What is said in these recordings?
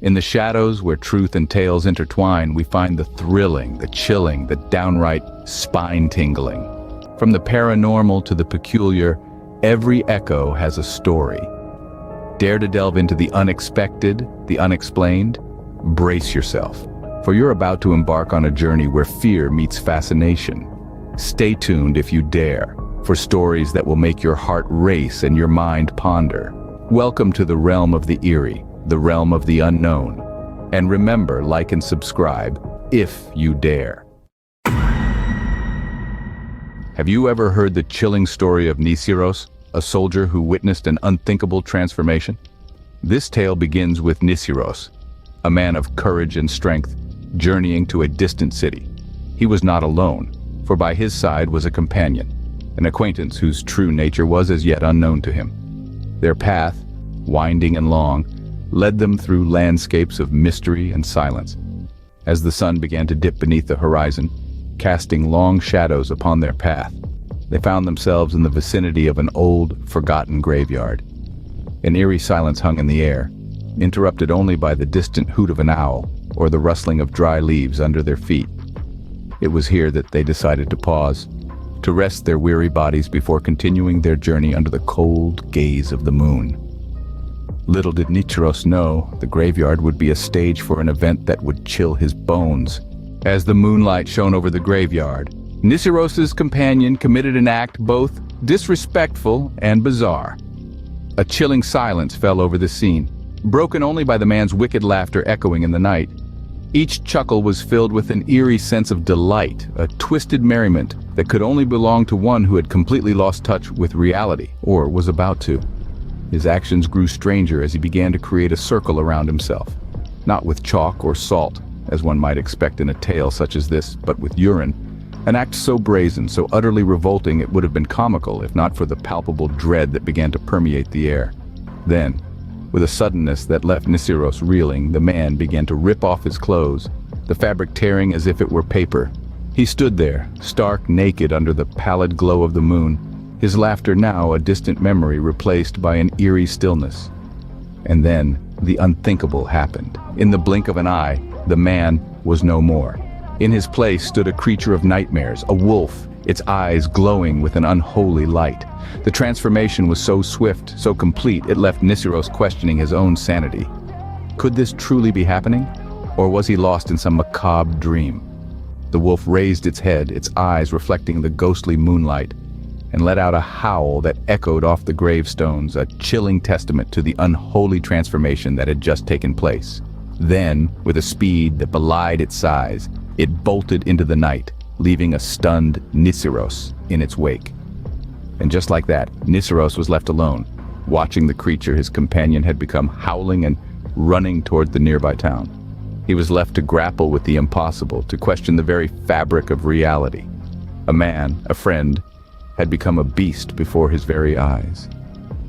In the shadows where truth and tales intertwine, we find the thrilling, the chilling, the downright spine-tingling. From the paranormal to the peculiar, every echo has a story. Dare to delve into the unexpected, the unexplained? Brace yourself, for you're about to embark on a journey where fear meets fascination. Stay tuned if you dare, for stories that will make your heart race and your mind ponder. Welcome to the realm of the eerie, the realm of the unknown. And remember, like and subscribe, if you dare. Have you ever heard the chilling story of Niciros, a soldier who witnessed an unthinkable transformation? This tale begins with Niciros, a man of courage and strength, journeying to a distant city. He was not alone, for by his side was a companion, an acquaintance whose true nature was as yet unknown to him. Their path, winding and long, led them through landscapes of mystery and silence. As the sun began to dip beneath the horizon, casting long shadows upon their path, they found themselves in the vicinity of an old, forgotten graveyard. An eerie silence hung in the air, interrupted only by the distant hoot of an owl or the rustling of dry leaves under their feet. It was here that they decided to pause, to rest their weary bodies before continuing their journey under the cold gaze of the moon. Little did Niciros know the graveyard would be a stage for an event that would chill his bones. As the moonlight shone over the graveyard, Niciros's companion committed an act both disrespectful and bizarre. A chilling silence fell over the scene, broken only by the man's wicked laughter echoing in the night. Each chuckle was filled with an eerie sense of delight, a twisted merriment that could only belong to one who had completely lost touch with reality, or was about to. His actions grew stranger as he began to create a circle around himself, not with chalk or salt, as one might expect in a tale such as this, but with urine, an act so brazen, so utterly revolting it would have been comical if not for the palpable dread that began to permeate the air. Then, with a suddenness that left Niciros reeling, the man began to rip off his clothes, the fabric tearing as if it were paper. He stood there, stark naked under the pallid glow of the moon, his laughter now a distant memory replaced by an eerie stillness. And then, the unthinkable happened. In the blink of an eye, the man was no more. In his place stood a creature of nightmares, a wolf, its eyes glowing with an unholy light. The transformation was so swift, so complete, it left Niciros questioning his own sanity. Could this truly be happening? Or was he lost in some macabre dream? The wolf raised its head, its eyes reflecting the ghostly moonlight, and let out a howl that echoed off the gravestones, a chilling testament to the unholy transformation that had just taken place. Then, with a speed that belied its size, it bolted into the night, leaving a stunned Niciros in its wake. And just like that, Niciros was left alone, watching the creature his companion had become howling and running toward the nearby town. He was left to grapple with the impossible, to question the very fabric of reality. A man, a friend, had become a beast before his very eyes.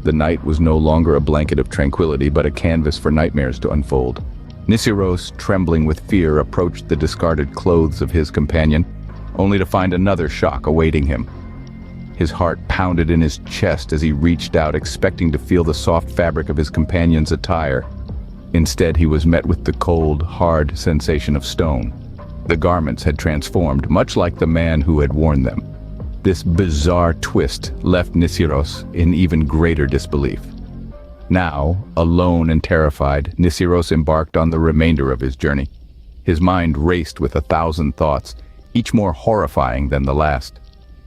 The night was no longer a blanket of tranquility, but a canvas for nightmares to unfold. Niciros, trembling with fear, approached the discarded clothes of his companion, only to find another shock awaiting him. His heart pounded in his chest as he reached out, expecting to feel the soft fabric of his companion's attire. Instead, he was met with the cold, hard sensation of stone. The garments had transformed, much like the man who had worn them. This bizarre twist left Niciros in even greater disbelief. Now, alone and terrified, Niciros embarked on the remainder of his journey. His mind raced with 1,000 thoughts, each more horrifying than the last.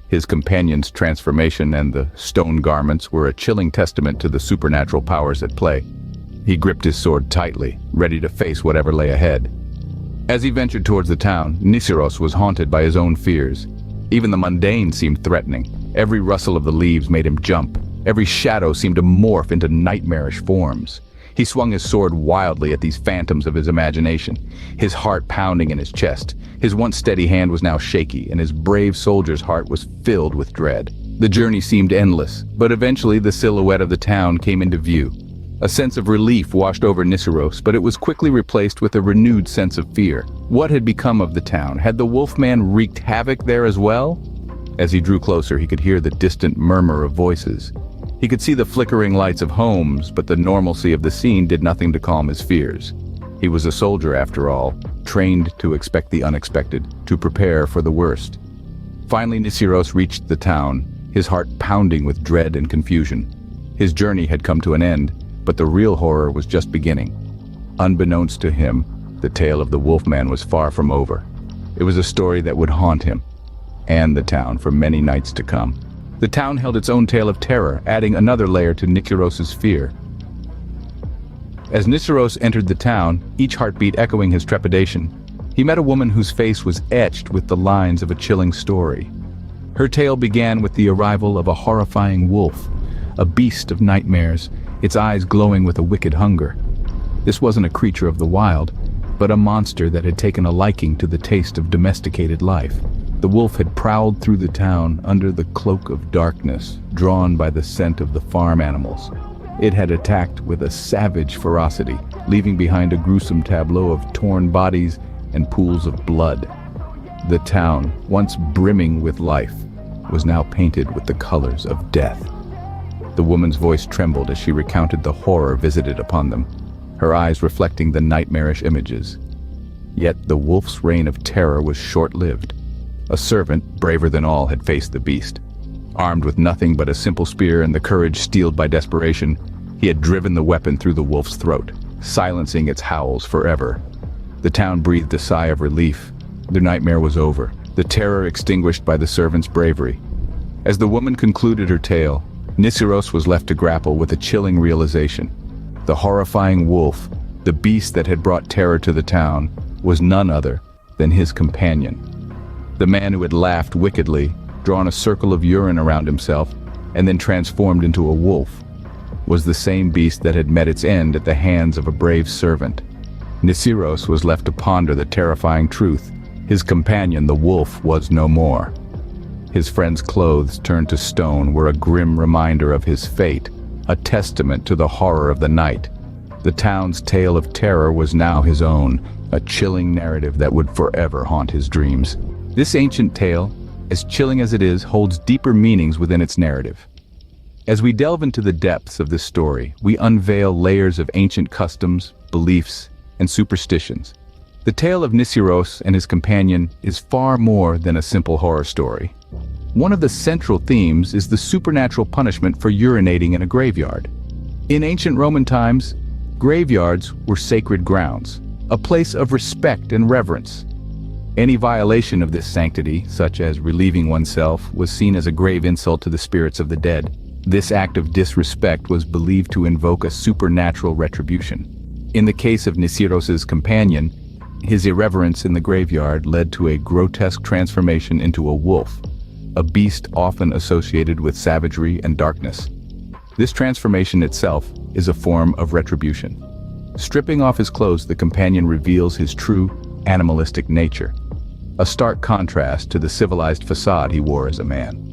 His companion's transformation and the stone garments were a chilling testament to the supernatural powers at play. He gripped his sword tightly, ready to face whatever lay ahead. As he ventured towards the town, Niciros was haunted by his own fears. Even the mundane seemed threatening. Every rustle of the leaves made him jump. Every shadow seemed to morph into nightmarish forms. He swung his sword wildly at these phantoms of his imagination, his heart pounding in his chest. His once steady hand was now shaky, and his brave soldier's heart was filled with dread. The journey seemed endless, but eventually the silhouette of the town came into view. A sense of relief washed over Niciros, but it was quickly replaced with a renewed sense of fear. What had become of the town? Had the Wolfman wreaked havoc there as well? As he drew closer, he could hear the distant murmur of voices. He could see the flickering lights of homes, but the normalcy of the scene did nothing to calm his fears. He was a soldier after all, trained to expect the unexpected, to prepare for the worst. Finally, Niciros reached the town, his heart pounding with dread and confusion. His journey had come to an end, but the real horror was just beginning. Unbeknownst to him, the tale of the Wolfman was far from over. It was a story that would haunt him and the town for many nights to come. The town held its own tale of terror, adding another layer to Niciros's fear. As Niciros entered the town, each heartbeat echoing his trepidation, he met a woman whose face was etched with the lines of a chilling story. Her tale began with the arrival of a horrifying wolf, a beast of nightmares, its eyes glowing with a wicked hunger. This wasn't a creature of the wild, but a monster that had taken a liking to the taste of domesticated life. The wolf had prowled through the town under the cloak of darkness, drawn by the scent of the farm animals. It had attacked with a savage ferocity, leaving behind a gruesome tableau of torn bodies and pools of blood. The town, once brimming with life, was now painted with the colors of death. The woman's voice trembled as she recounted the horror visited upon them, her eyes reflecting the nightmarish images. Yet the wolf's reign of terror was short-lived. A servant, braver than all, had faced the beast. Armed with nothing but a simple spear and the courage steeled by desperation, he had driven the weapon through the wolf's throat, silencing its howls forever. The town breathed a sigh of relief. Their nightmare was over, the terror extinguished by the servant's bravery. As the woman concluded her tale, Niciros was left to grapple with a chilling realization. The horrifying wolf, the beast that had brought terror to the town, was none other than his companion. The man who had laughed wickedly, drawn a circle of urine around himself, and then transformed into a wolf, was the same beast that had met its end at the hands of a brave servant. Niciros was left to ponder the terrifying truth. His companion, the wolf, was no more. His friend's clothes turned to stone were a grim reminder of his fate, a testament to the horror of the night. The town's tale of terror was now his own, a chilling narrative that would forever haunt his dreams. This ancient tale, as chilling as it is, holds deeper meanings within its narrative. As we delve into the depths of this story, we unveil layers of ancient customs, beliefs, and superstitions. The tale of Niciros and his companion is far more than a simple horror story. One of the central themes is the supernatural punishment for urinating in a graveyard. In ancient Roman times, graveyards were sacred grounds, a place of respect and reverence. Any violation of this sanctity, such as relieving oneself, was seen as a grave insult to the spirits of the dead. This act of disrespect was believed to invoke a supernatural retribution. In the case of Niciros's companion, his irreverence in the graveyard led to a grotesque transformation into a wolf, a beast often associated with savagery and darkness. This transformation itself is a form of retribution. Stripping off his clothes, the companion reveals his true, animalistic nature, a stark contrast to the civilized facade he wore as a man.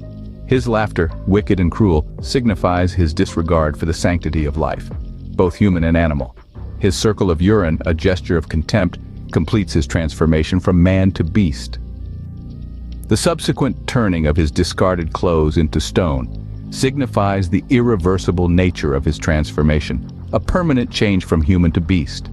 His laughter, wicked and cruel, signifies his disregard for the sanctity of life, both human and animal. His circle of urine, a gesture of contempt, completes his transformation from man to beast. The subsequent turning of his discarded clothes into stone signifies the irreversible nature of his transformation, a permanent change from human to beast.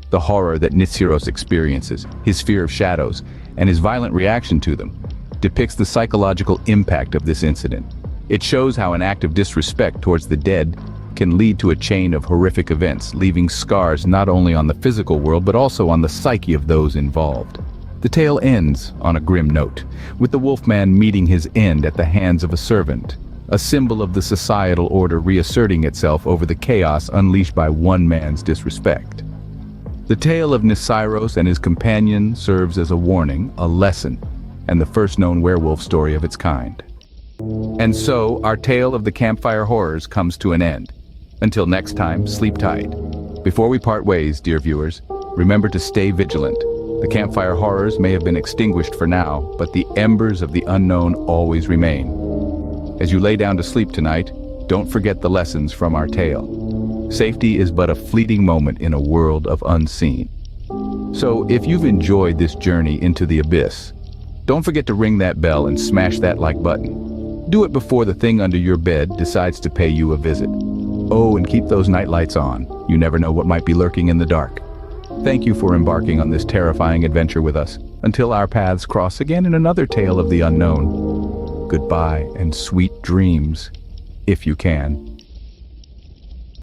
The horror that Niciros experiences, his fear of shadows, and his violent reaction to them, depicts the psychological impact of this incident. It shows how an act of disrespect towards the dead can lead to a chain of horrific events, leaving scars not only on the physical world but also on the psyche of those involved. The tale ends on a grim note, with the Wolfman meeting his end at the hands of a servant, a symbol of the societal order reasserting itself over the chaos unleashed by one man's disrespect. The tale of Niciros and his companion serves as a warning, a lesson, and the first known werewolf story of its kind. And so, our tale of the Campfire Horrors comes to an end. Until next time, sleep tight. Before we part ways, dear viewers, remember to stay vigilant. The Campfire Horrors may have been extinguished for now, but the embers of the unknown always remain. As you lay down to sleep tonight, don't forget the lessons from our tale. Safety is but a fleeting moment in a world of unseen. So if you've enjoyed this journey into the abyss, don't forget to ring that bell and smash that like button. Do it before the thing under your bed decides to pay you a visit. Oh, and keep those night lights on. You never know what might be lurking in the dark. Thank you for embarking on this terrifying adventure with us, until our paths cross again in another tale of the unknown. Goodbye and sweet dreams, if you can.